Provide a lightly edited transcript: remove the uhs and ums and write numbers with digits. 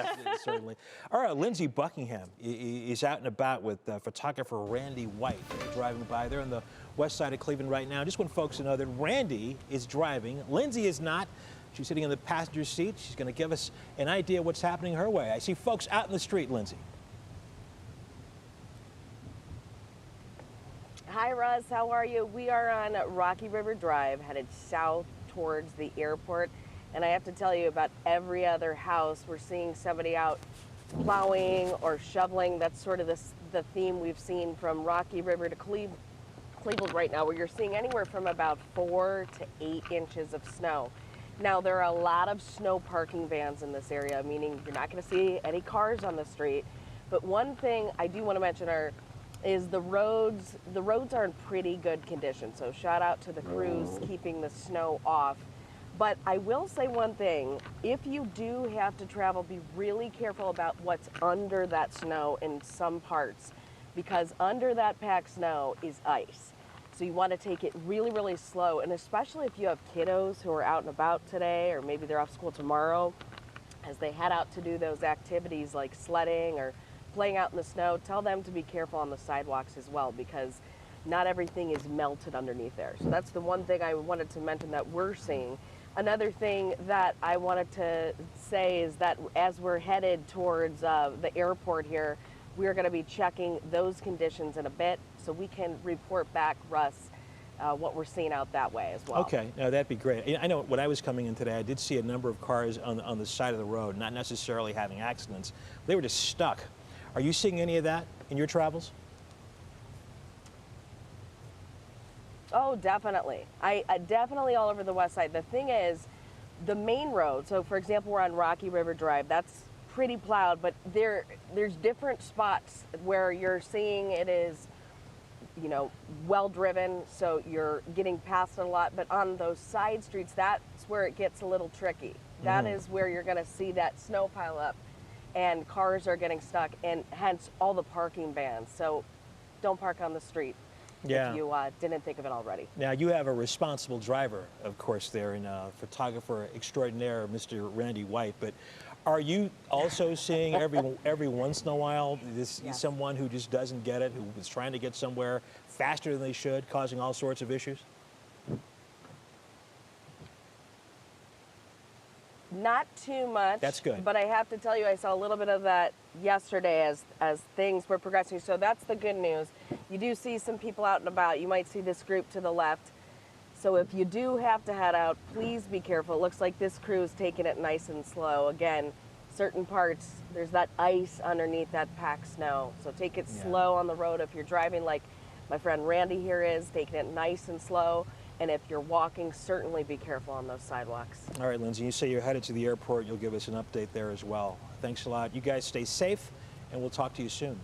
Yes, certainly. All right, Lindsay Buckingham is out and about with photographer Randy White. They're driving by. They're on the west side of Cleveland right now. Just want folks to know that Randy is driving. Lindsay is not. She's sitting in the passenger seat. She's going to give us an idea of what's happening her way. I see folks out in the street, Lindsay. Hi, Russ. How are you? We are on Rocky River Drive, headed south towards the airport. And I have to tell you, about every other house, we're seeing somebody out plowing or shoveling. That's sort of the theme we've seen from Rocky River to Cleveland right now, where you're seeing anywhere from about 4 to 8 inches of snow. Now, there are a lot of snow parking vans in this area, meaning you're not going to see any cars on the street. But one thing I do want to mention is the roads. The roads are in pretty good condition, so shout out to the crews keeping the snow off. But I will say one thing, if you do have to travel, be really careful about what's under that snow in some parts, because under that packed snow is ice. So you want to take it really, really slow, and especially if you have kiddos who are out and about today, or maybe they're off school tomorrow, as they head out to do those activities like sledding or playing out in the snow, tell them to be careful on the sidewalks as well, because not everything is melted underneath there. So that's the one thing I wanted to mention that we're seeing. Another thing that I wanted to say is that as we're headed towards the airport here, we're going to be checking those conditions in a bit so we can report back, Russ, what we're seeing out that way as well. Okay, now that'd be great. I know when I was coming in today, I did see a number of cars on the side of the road, not necessarily having accidents. They were just stuck. Are you seeing any of that in your travels? Oh, definitely. I definitely all over the west side. The thing is, the main road, so for example, we're on Rocky River Drive, that's pretty plowed, but there's different spots where you're seeing it is, you know, well driven, so you're getting past it a lot, but on those side streets, that's where it gets a little tricky. That is where you're going to see that snow pile up and cars are getting stuck, and hence all the parking bans. So don't park on the street. Yeah. If you didn't think of it already. Now, you have a responsible driver, of course, there, and photographer extraordinaire, Mr. Randy White, but are you also seeing every once in a while someone who just doesn't get it, who is trying to get somewhere faster than they should, causing all sorts of issues? Not too much. That's good. But I have to tell you, I saw a little bit of that yesterday as things were progressing. So that's the good news. You do see some people out and about. You might see this group to the left. So if you do have to head out, please be careful. It looks like this crew is taking it nice and slow. Again, certain parts, there's that ice underneath that packed snow. So take it slow on the road if you're driving, like my friend Randy here is, taking it nice and slow. And if you're walking, certainly be careful on those sidewalks. All right, Lindsay, you say you're headed to the airport. You'll give us an update there as well. Thanks a lot. You guys stay safe, and we'll talk to you soon.